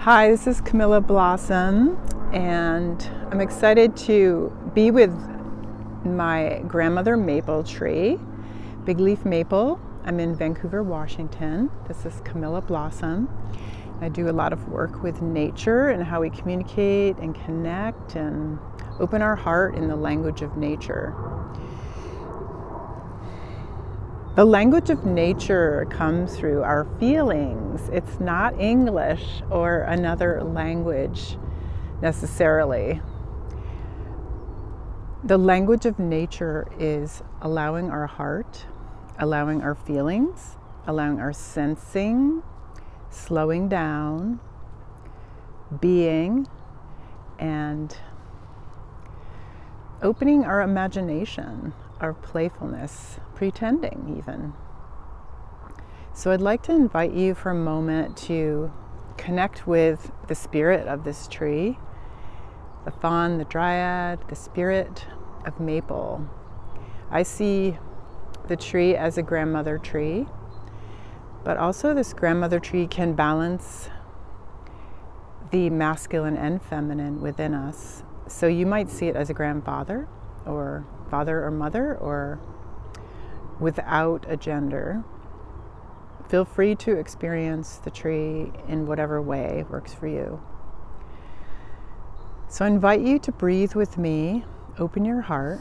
Hi, this is Camilla Blossom, and I'm excited to be with my grandmother maple tree, big leaf maple. I'm in Vancouver, Washington. This is Camilla Blossom. I do a lot of work with nature and how we communicate and connect and open our heart in the language of nature. The language of nature comes through our feelings. It's not English or another language necessarily. The language of nature is allowing our heart, allowing our feelings, allowing our sensing, slowing down, being, and opening our imagination, our playfulness, pretending even. So I'd like to invite you for a moment to connect with the spirit of this tree, the fawn, the dryad, the spirit of maple. I see the tree as a grandmother tree, but also this grandmother tree can balance the masculine and feminine within us. So you might see it as a grandfather or father or mother or without a gender. Feel free to experience the tree in whatever way works for you. So I invite you to breathe with me, open your heart,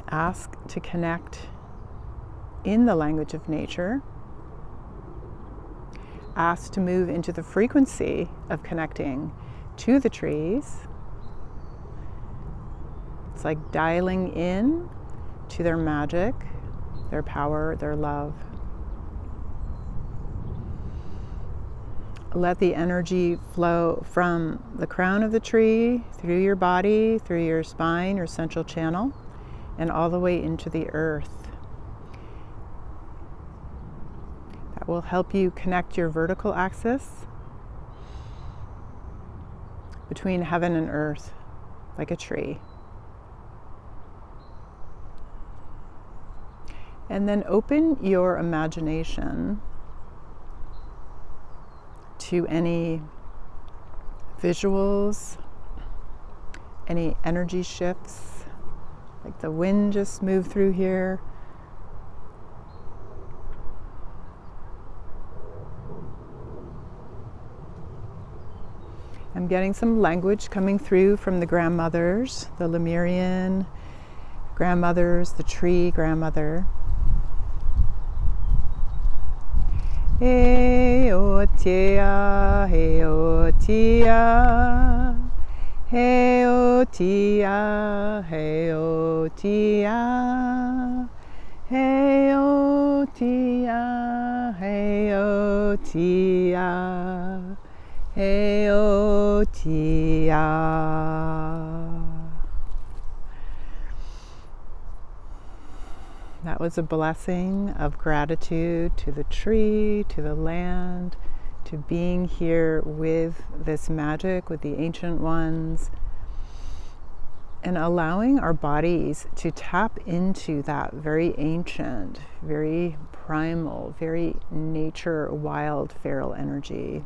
ask to connect in the language of nature, ask to move into the frequency of connecting to the trees. It's like dialing in to their magic, their power, their love. Let the energy flow from the crown of the tree, through your body, through your spine, your central channel, and all the way into the earth. That will help you connect your vertical axis between heaven and earth, like a tree. And then open your imagination to any visuals, any energy shifts, like the wind just moved through here. I'm getting some language coming through from the grandmothers, the Lemurian grandmothers, the tree grandmother. Hey o tia, hey o tia, hey o tia, hey o tia, hey o tia, hey o tia, hey o tia. That was a blessing of gratitude to the tree, to the land, to being here with this magic, with the ancient ones, and allowing our bodies to tap into that very ancient, very primal, very nature, wild, feral energy.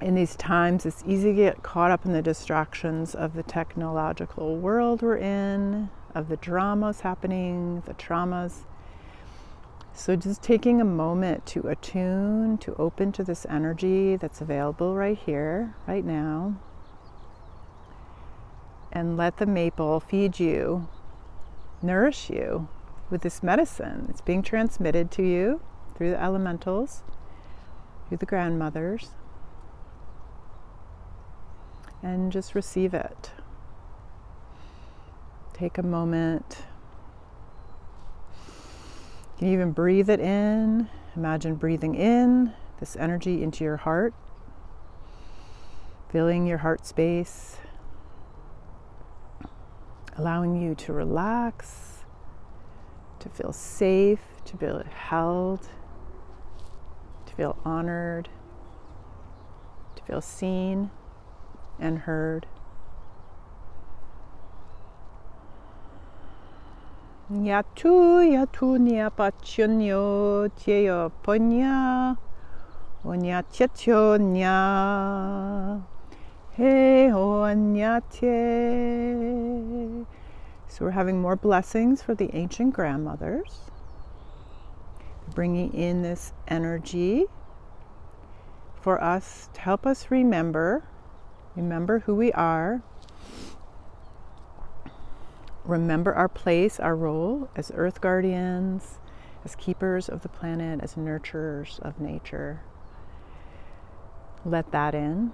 In these times, it's easy to get caught up in the distractions of the technological world we're in, of the dramas happening, the traumas. So just taking a moment to attune, to open to this energy that's available right here, right now, and let the maple feed you, nourish you with this medicine. It's being transmitted to you through the elementals, through the grandmothers, and just receive it. Take a moment. You can even breathe it in. Imagine breathing in this energy into your heart, filling your heart space, allowing you to relax, to feel safe, to feel held, to feel honored, to feel seen and heard. Yatu nia pachunyo tieyo ponya Onya Tietyo Nya. Hey Onya Tie. So we're having more blessings for the ancient grandmothers. Bringing in this energy for us to help us remember who we are, remember our place, our role as earth guardians, as keepers of the planet, as nurturers of nature. Let that in.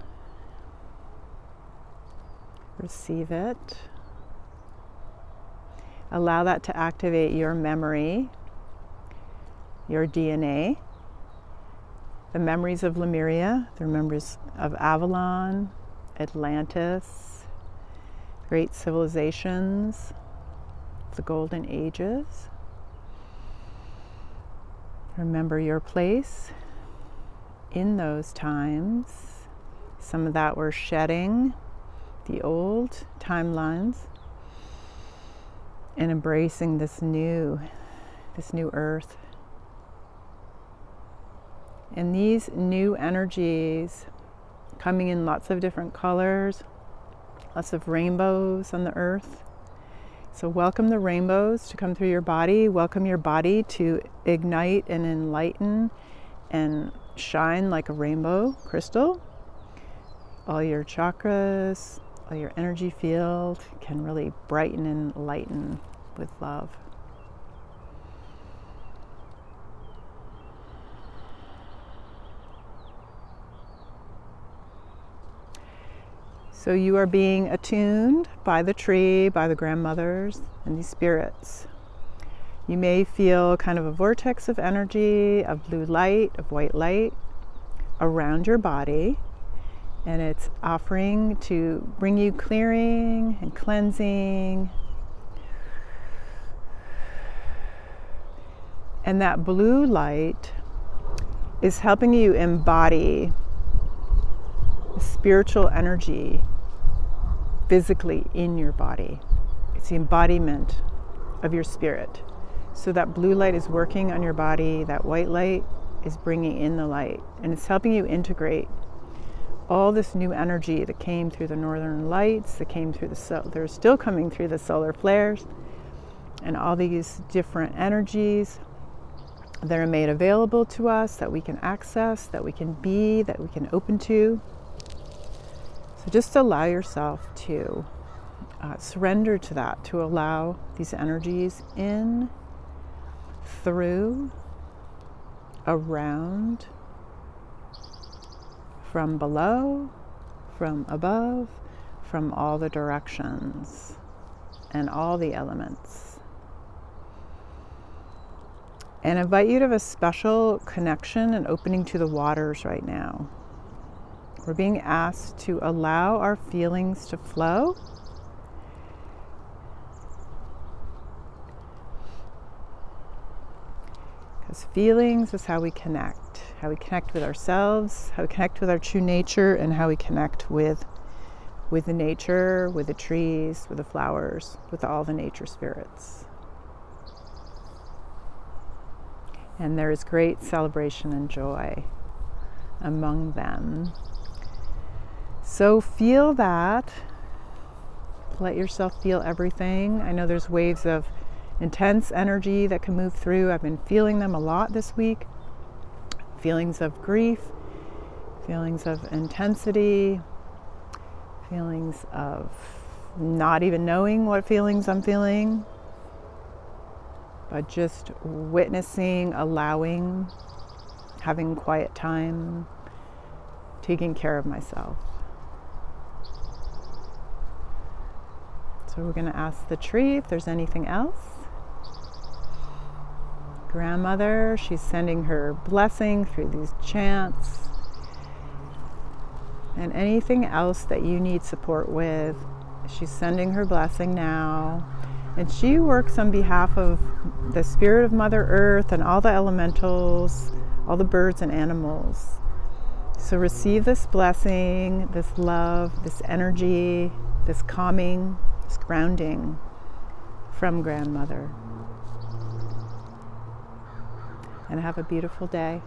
Receive it. Allow that to activate your memory, your DNA, the memories of Lemuria, the memories of Avalon, Atlantis, great civilizations, the golden ages. Remember your place in those times. Some of that we're shedding, the old timelines, and embracing this new earth. And these new energies coming in lots of different colors, lots of rainbows on the earth. So welcome the rainbows to come through your body. Welcome your body to ignite and enlighten and shine like a rainbow crystal. All your chakras, all your energy field can really brighten and lighten with love. So you are being attuned by the tree, by the grandmothers, and these spirits. You may feel kind of a vortex of energy, of blue light, of white light around your body, and it's offering to bring you clearing and cleansing. And that blue light is helping you embody spiritual energy physically in your body. It's the embodiment of your spirit. So that blue light is working on your body, that white light is bringing in the light, and it's helping you integrate all this new energy that came through the northern lights, that came through they're still coming through the solar flares, and all these different energies that are made available to us, that we can access, that we can be, that we can open to. So just allow yourself to surrender to that, to allow these energies in, through, around, from below, from above, from all the directions and all the elements. And I invite you to have a special connection and opening to the waters right now. We're being asked to allow our feelings to flow. Because feelings is how we connect with ourselves, how we connect with our true nature, and how we connect with the nature, with the trees, with the flowers, with all the nature spirits. And there is great celebration and joy among them. So feel that. Let yourself feel everything. I know there's waves of intense energy that can move through. I've been feeling them a lot this week. Feelings of grief, feelings of intensity, feelings of not even knowing what feelings I'm feeling, but just witnessing, allowing, having quiet time, taking care of myself. So we're going to ask the tree if there's anything else. Grandmother, she's sending her blessing through these chants. And anything else that you need support with, she's sending her blessing now. And she works on behalf of the spirit of Mother Earth and all the elementals, all the birds and animals. So receive this blessing, this love, this energy, this calming, this grounding from Grandmother. And have a beautiful day.